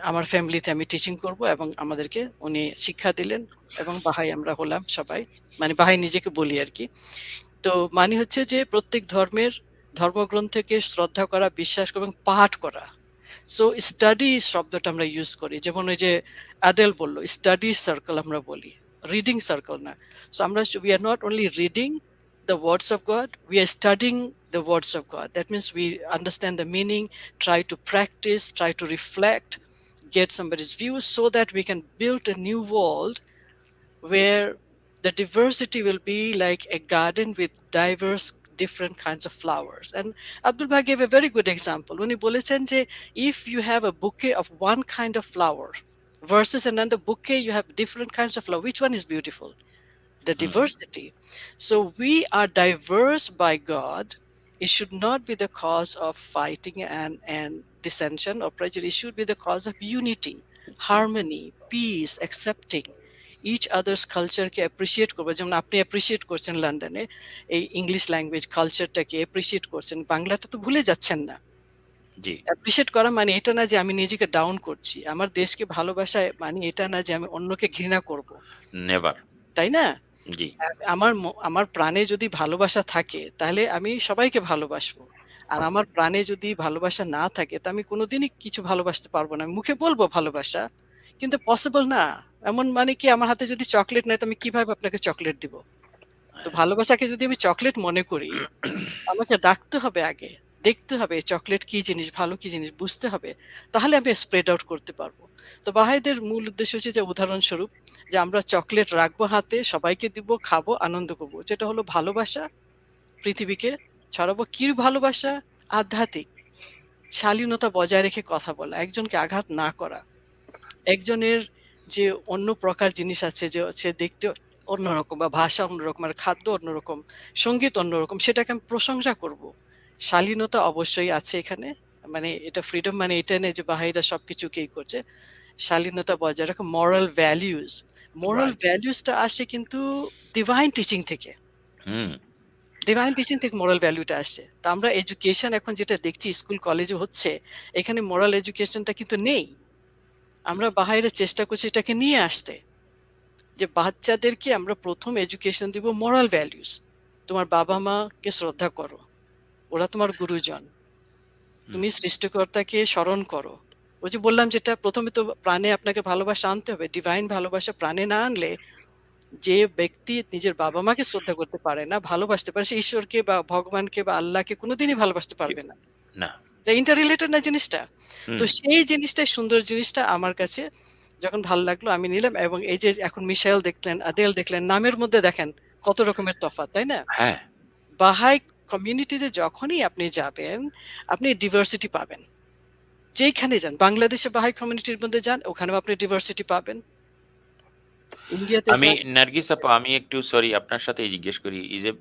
আমার ফ্যামিলিতে আমি টিচিং করব এবং আমাদেরকে উনি শিক্ষা দিলেন এবং বাহাই আমরা হলাম সবাই, মানে বাহাই নিজেকে বলি আর কি। তো মানে হচ্ছে যে প্রত্যেক ধর্মের ধর্মগ্রন্থকে শ্রদ্ধা করা, বিশ্বাস করা এবং পাঠ করা। সো স্টাডি শব্দটা আমরা ইউজ করি, যেমন ওই যে অ্যাডেল বললো স্টাডি সার্কেল আমরা বলি, রিডিং সার্কেল না। সো আমরা we are not only reading the words of God, we are studying the words of God. That means we understand the meaning, try to practice, try to reflect, get somebody's views so that we can build a new world where the diversity will be like a garden with diverse different kinds of flowers. And Abdul Bhai gave a very good example. When he বলেছেন যে if you have a bouquet of one kind of flower versus another bouquet you have different kinds of flower, which one is beautiful? The hmm, diversity. So we are diverse by God. It should not be the cause of fighting and dissension or prejudice. It should be the cause of unity, harmony, peace, accepting each other's culture K appreciate করবো। যেমন আপনি appreciate করছেন লন্ডনে এই English language কালচারটাকে appreciate করছেন, বাংলাটা তো ভুলে যাচ্ছেন না। জি, অ্যাপ্রিসিয়েট করা মানে এটা না যে আমি নিজেকে ডাউন করছি, আমার দেশকে ভালোবাসায় মানে এটা না যে আমি অন্যকে ঘৃণা করব, নেভার। তাই না? জি, আমার প্রাণে যদি ভালোবাসা থাকে তাহলে আমি সবাইকে ভালোবাসবো। আর আমার প্রাণে যদি ভালোবাসা না থাকে তা আমি কোনোদিনই কিছু ভালোবাসতে পারবো না। আমি মুখে বলবো ভালোবাসা, কিন্তু পসিবল না। এমন মানে কি আমার হাতে যদি চকলেট নাই তো আমি কিভাবে আপনাকে চকলেট দিব? তো হ্যাঁ, ভালোবাসাকে যদি আমি চকলেট মনে করি, আমাকে ডাকতে হবে আগে, দেখতে হবে চকলেট কি জিনিস, ভালো কি জিনিস বুঝতে হবে। তাহলে আমি স্প্রেড আউট করতে পারবো। তো বাহাইদের মূল উদ্দেশ্য হচ্ছে যে উদাহরণস্বরূপ যে আমরা চকলেট রাখবো হাতে, সবাইকে দিব, খাবো, আনন্দ করবো। যেটা হলো ভালোবাসা, পৃথিবীকে ছড়াবো। কি ভালোবাসা? আধ্যাত্মিক শালীনতা বজায় রেখে কথা বলা, একজনকে আঘাত না করা, একজনের যে অন্য প্রকার জিনিস আছে যে সে দেখতে অন্যরকম বা ভাষা অন্যরকম আর খাদ্য অন্যরকম, সঙ্গীত অন্যরকম, সেটাকে আমি প্রশংসা করব। শালীনতা অবশ্যই আছে এখানে, মানে এটা ফ্রিডম মানে এটা নেই যে বাহিরা সবকিছুকেই করছে। শালীনতা বজায় রাখা, মোরাল রাইট। ভ্যালিউসটা আসে কিন্তু ডিভাইন টিচিং থেকে। হুম, ডিভাইন টিচিং থেকে মোরাল ভ্যালুটা আসে। তো আমরা এডুকেশন এখন যেটা দেখছি স্কুল কলেজে হচ্ছে, এখানে মোরাল এডুকেশনটা কিন্তু নেই। আমরা বাহিরে চেষ্টা করছি এটাকে নিয়ে আসতে, যে বাচ্চাদেরকে আমরা প্রথম এডুকেশন দিব মোরাল ভ্যালিউস। তোমার বাবা মাকে শ্রদ্ধা করো, ওরা তোমার গুরুজন, হুম, তুমি সৃষ্টিকর্তাকে স্মরণ করো। ওই যে বললাম যেটা প্রথমে তো প্রাণে আপনাকে ভালোবাসা আনতে হবে, ডিভাইন ভালোবাসা প্রাণে না আনলে যে ব্যক্তি নিজের বাবা মাকে শ্রদ্ধা করতে পারে না, ভালোবাসতে পারে, সে ঈশ্বরকে বা ভগবানকে বা আল্লাহকে কোনোদিনই ভালোবাসতে পারবে না। না। ইন্টার রিলেটেড না জিনিসটা। তো হুম, সেই জিনিসটাই সুন্দর, জিনিসটা আমার কাছে যখন ভালো লাগলো আমি নিলাম। এবং এই যে এখন মিশাইল দেখলেন, আদেল দেখলেন, নামের মধ্যে দেখেন কত রকমের তফাৎ, তাই না? হ্যাঁ, বাহাই কমিউনিটিতে যখনই আপনি যাবেন আপনি ডিভার্সিটি পাবেন। যেইখানে যান, বাংলাদেশে বাহাই কমিউনিটির মধ্যে যান ওখানেও আপনি ডিভার্সিটি পাবেন, ইন্ডিয়াতে আমি যান। নার্গিস আপা, আমি একটু সরি আপনার সাথে জিজ্ঞেস করি, is a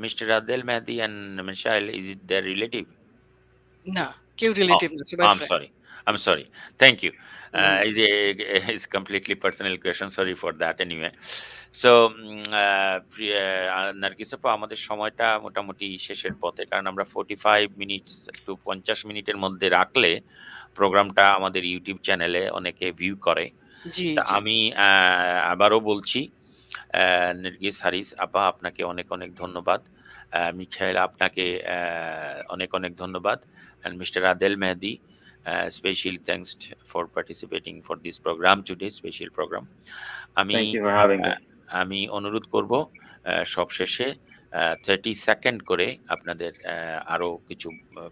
mister Adel Mehedi and Michael, is it there relative? না, কেউ Oh, রিলেটিভ না, সবাই I'm friend. sorry. I'm sorry. Thank you. Is a is completely personal question. Sorry for that anyway. So, Nargis আপা, আমাদের সময়টা মোটামুটি শেষের পথে। কারণ আমরা 45 মিনিটস টু 50 মিনিটের মধ্যে রাখলে প্রোগ্রামটা আমাদের ইউটিউব চ্যানেলে অনেকে ভিউ করে। জি তা জি, আমি আবারও বলছি, নার্গিস হারিস আপা আপনাকে অনেক, অনেক ধন্যবাদ। মিখাইল আপনাকে অনেক, অনেক ধন্যবাদ। And Mr. Adel Mehdi, special thanks for participating for this program today, special program. আমি Thank you for having me. আমি অনুরোধ করব সবশেষে 30 সেকেন্ড করে আপনাদের আরো কিছু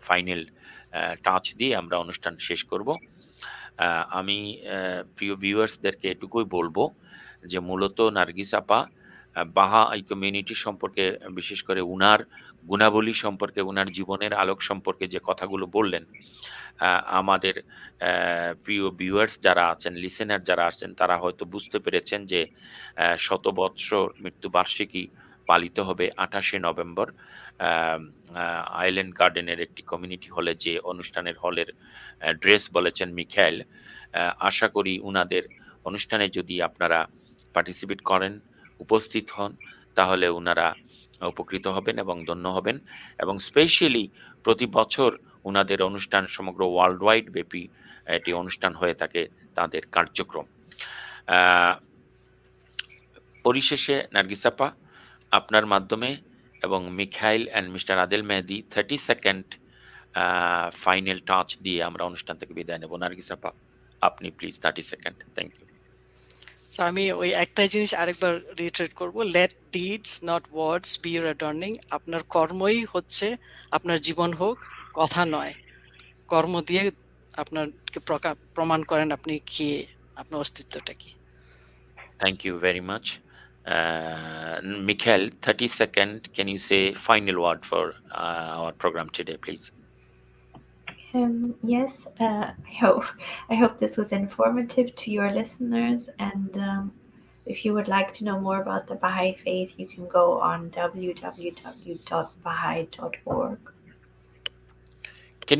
ফাইনাল টাচ দিয়ে আমরা অনুষ্ঠান শেষ করব। আমি প্রিয় ভিউয়ার্সদেরকে এটুকুই বলবো যে মূলত নার্গিস আপা বাহা এই কমিউনিটি সম্পর্কে বিশেষ করে উনার গুণাবলী সম্পর্কে, উনার জীবনের আলোক সম্পর্কে যে কথাগুলো বললেন, আমাদের প্রিয় ভিউয়ার্স যারা আছেন, লিসেনার যারা আছেন তারা হয়তো বুঝতে পেরেছেন যে শতবৎসর মৃত্যুবার্ষিকী পালিত হবে ২৮শে নভেম্বর আইল্যান্ড গার্ডেনের একটি কমিউনিটি হলে, যে অনুষ্ঠানের হলের ড্রেস বলেছেন মিখাইল। আশা করি উনাদের অনুষ্ঠানে যদি আপনারা পার্টিসিপেট করেন, উপস্থিত হন, তাহলে উনারা উপকৃত হবেন এবং ধন্য হবেন। এবং স্পেশালি প্রতি বছর উনাদের অনুষ্ঠান সমগ্র ওয়ার্ল্ড ওয়াইড ব্যাপী এটি অনুষ্ঠান হয়ে থাকে তাদের কার্যক্রম। পরিশেষে নার্গিস আপা, আপনার মাধ্যমে এবং Mikhail and mister Adel Mehedi 30 second final touch দিয়ে আমরা অনুষ্ঠান থেকে বিদায় নেব। নার্গিস আপা, আপনি please 30 second. Thank you. So আমি ওই একটাই জিনিস আরেকবার রিট্রেট করব, let deeds not words be your adorning. আপনার কর্মই হচ্ছে আপনার জীবন হোক, কথা নয়। কর্ম দিয়ে আপনাকে প্রমাণ করেন আপনি কি, আপনার অস্তিত্বটা কি। Thank you very much. Mikhail, 30 second. Can you say final word for our program today, please? Yes, I hope this was informative to your listeners, and if you would like to know more about the Baha'i faith, you can go on www.baha'i.org. Can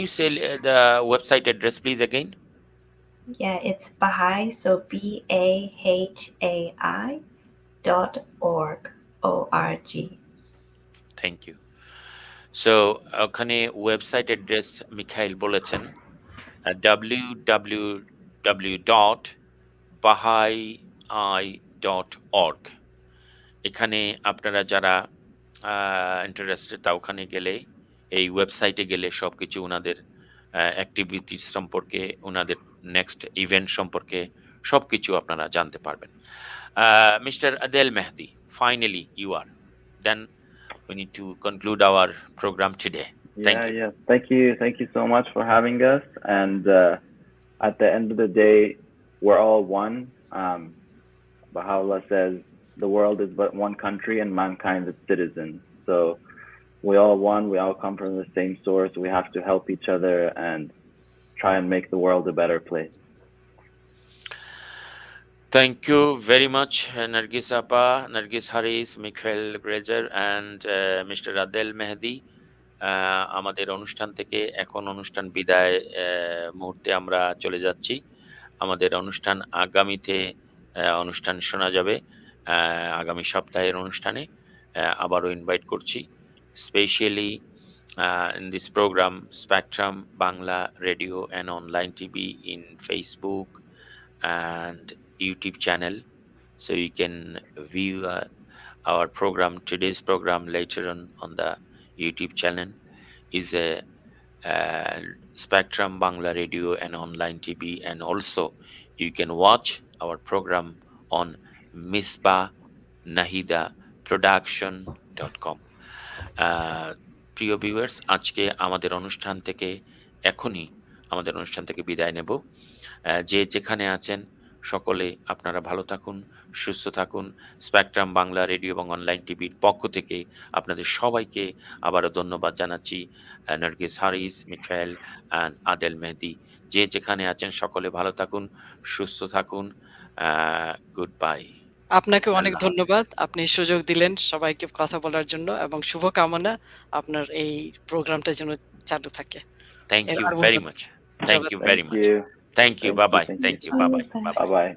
you say the website address, please, again? Yeah, it's Baha'i, so BAHAI.org, ORG. Thank you. So ওখানে website address Mikhail বলেছেন www.bahai.org। এখানে আপনারা যারা interested, তা ওখানে গেলে, এই ওয়েবসাইটে গেলে সবকিছু ওনাদের অ্যাক্টিভিটিস সম্পর্কে, ওনাদের নেক্সট ইভেন্ট সম্পর্কে সবকিছু আপনারা জানতে পারবেন। Mister Adel Mehedi, finally you are. Then we need to conclude our program today. Thank you. Yeah. Thank you so much for having us. And at the end of the day, we're all one. Baha'u'llah says the world is but one country and mankind its citizens. So we all one. We all come from the same source. We have to help each other and try and make the world a better place. Thank you very much, Nargis Appa, Nargis Haris, Mikhail Grazer, and Mr. Adel Mehdi. আমাদের অনুষ্ঠান থেকে এখন অনুষ্ঠান বিদায় মুহূর্তে আমরা চলে যাচ্ছি। আমাদের অনুষ্ঠান আগামীতে অনুষ্ঠান শোনা যাবে আগামী সপ্তাহের অনুষ্ঠানে। আবারও ইনভাইট করছি, specially in this program, Spectrum Bangla Radio and online TV in Facebook and YouTube channel, so you can view our program, today's program, later on the YouTube channel is a Spectrum Bangla Radio and online TV, and also you can watch our program on misbahnahida.production.com. প্রিয় viewers, আজকে আমাদের অনুষ্ঠান থেকে বিদায় নেব। যে যেখানে আছেন সকলে আপনারা ভালো থাকুন, সুস্থ থাকুন। স্পেকট্রাম বাংলা রেডিও এবং অনলাইন টিভির পক্ষ থেকে আপনাদের সবাইকে আবারও ধন্যবাদ জানাচ্ছি। নার্গিস হারিস, মিখাইল অ্যান্ড আদেল মেহেদি, যে যেখানে আছেন সকলে ভালো থাকুন, সুস্থ থাকুন। Good bye. আপনাকে অনেক ধন্যবাদ, আপনি সুযোগ দিলেন সবাইকে কথা বলার জন্য, এবং শুভকামনা আপনার এই প্রোগ্রামটা যেন চালু থাকে। Thank you very much. Thank you very much. Thank you. Bye bye. Thank you. Bye bye. Bye bye.